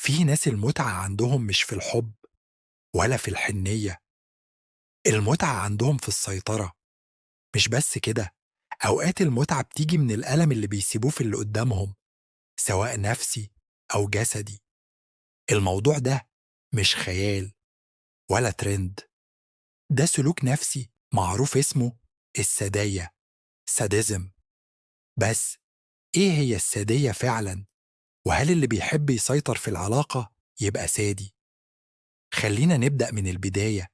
في ناس المتعة عندهم مش في الحب ولا في الحنية، المتعة عندهم في السيطرة. مش بس كده، أوقات المتعة بتيجي من الألم اللي بيسيبوه في اللي قدامهم، سواء نفسي أو جسدي. الموضوع ده مش خيال ولا ترند، ده سلوك نفسي معروف اسمه السادية، ساديزم. بس إيه هي السادية فعلا؟ وهل اللي بيحب يسيطر في العلاقة يبقى سادي؟ خلينا نبدأ من البداية.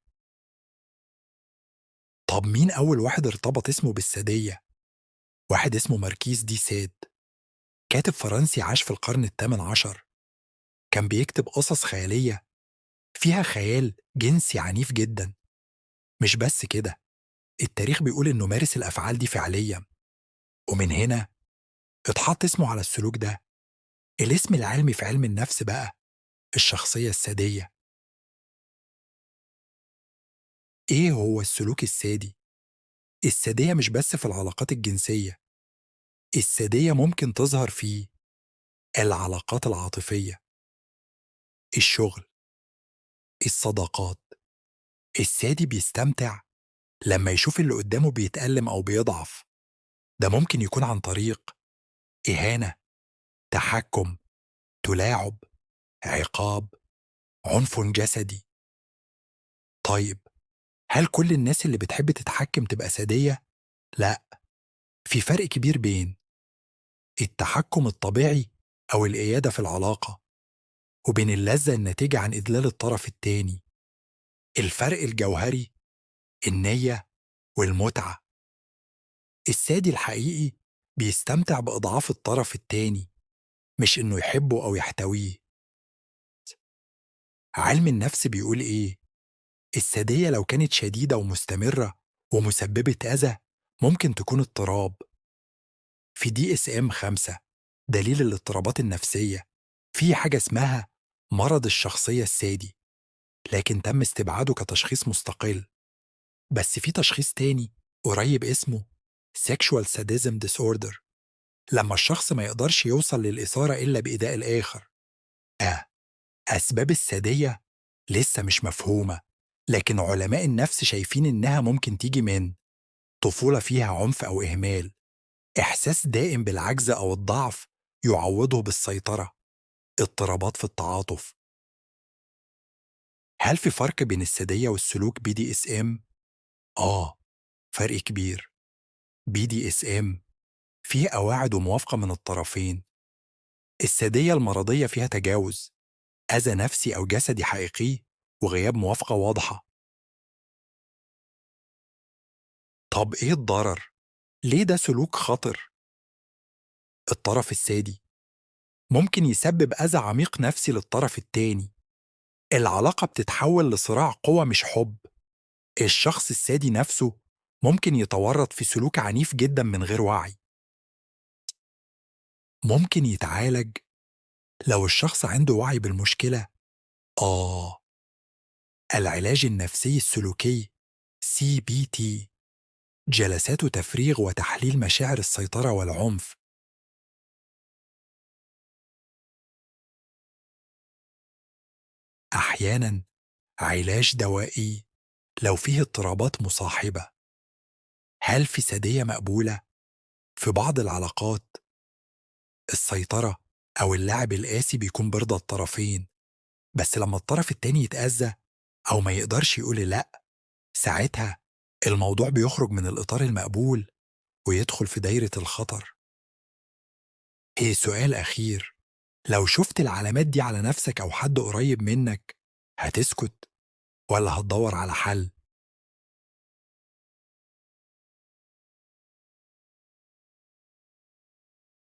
طب مين أول واحد ارتبط اسمه بالسادية؟ واحد اسمه ماركيز دي ساد، كاتب فرنسي عاش في القرن الثامن عشر. كان بيكتب قصص خيالية فيها خيال جنسي عنيف جدا. مش بس كده، التاريخ بيقول إنه مارس الأفعال دي فعليا، ومن هنا اتحط اسمه على السلوك ده. الاسم العلمي في علم النفس بقى الشخصية السادية. إيه هو السلوك السادي؟ السادية مش بس في العلاقات الجنسية، السادية ممكن تظهر في العلاقات العاطفية، الشغل، الصداقات. السادي بيستمتع لما يشوف اللي قدامه بيتألم أو بيضعف. ده ممكن يكون عن طريق إهانة، تحكم، تلاعب، عقاب، عنف جسدي. طيب، هل كل الناس اللي بتحب تتحكم تبقى سادية؟ لا، في فرق كبير بين التحكم الطبيعي أو الإيادة في العلاقة وبين اللذة الناتجة عن إدلال الطرف التاني. الفرق الجوهري النية والمتعة. السادي الحقيقي بيستمتع بإضعاف الطرف التاني، مش إنه يحبه أو يحتويه. علم النفس بيقول إيه؟ السادية لو كانت شديدة ومستمرة ومسببة أذى ممكن تكون اضطراب. في دي اس ام 5، دليل الاضطرابات النفسية، في حاجة اسمها مرض الشخصية السادي، لكن تم استبعاده كتشخيص مستقل. بس في تشخيص تاني قريب اسمه sexual sadism disorder، لما الشخص ما يقدرش يوصل للإثارة إلا بإيذاء الآخر. آه، أسباب السادية لسه مش مفهومة، لكن علماء النفس شايفين إنها ممكن تيجي من طفولة فيها عنف أو إهمال، إحساس دائم بالعجز أو الضعف يعوضه بالسيطرة، اضطرابات في التعاطف. هل في فرق بين السادية والسلوك BDSM؟ آه، فرق كبير. BDSM فيه قواعد وموافقة من الطرفين. السادية المرضية فيها تجاوز، أذى نفسي أو جسدي حقيقي، وغياب موافقة واضحة. طب إيه الضرر؟ ليه ده سلوك خطر؟ الطرف السادي ممكن يسبب أذى عميق نفسي للطرف التاني. العلاقة بتتحول لصراع قوة مش حب. الشخص السادي نفسه ممكن يتورط في سلوك عنيف جدا من غير وعي. ممكن يتعالج لو الشخص عنده وعي بالمشكلة. آه، العلاج النفسي السلوكي CBT، جلسات تفريغ وتحليل مشاعر السيطرة والعنف. أحياناً علاج دوائي لو فيه اضطرابات مصاحبة. هل في سادية مقبولة؟ في بعض العلاقات السيطرة أو اللعب القاسي بيكون برضى الطرفين، بس لما الطرف التاني يتأذى أو ما يقدرش يقول لأ، ساعتها الموضوع بيخرج من الإطار المقبول ويدخل في دايرة الخطر. هي سؤال أخير، لو شفت العلامات دي على نفسك أو حد قريب منك، هتسكت ولا هتدور على حل؟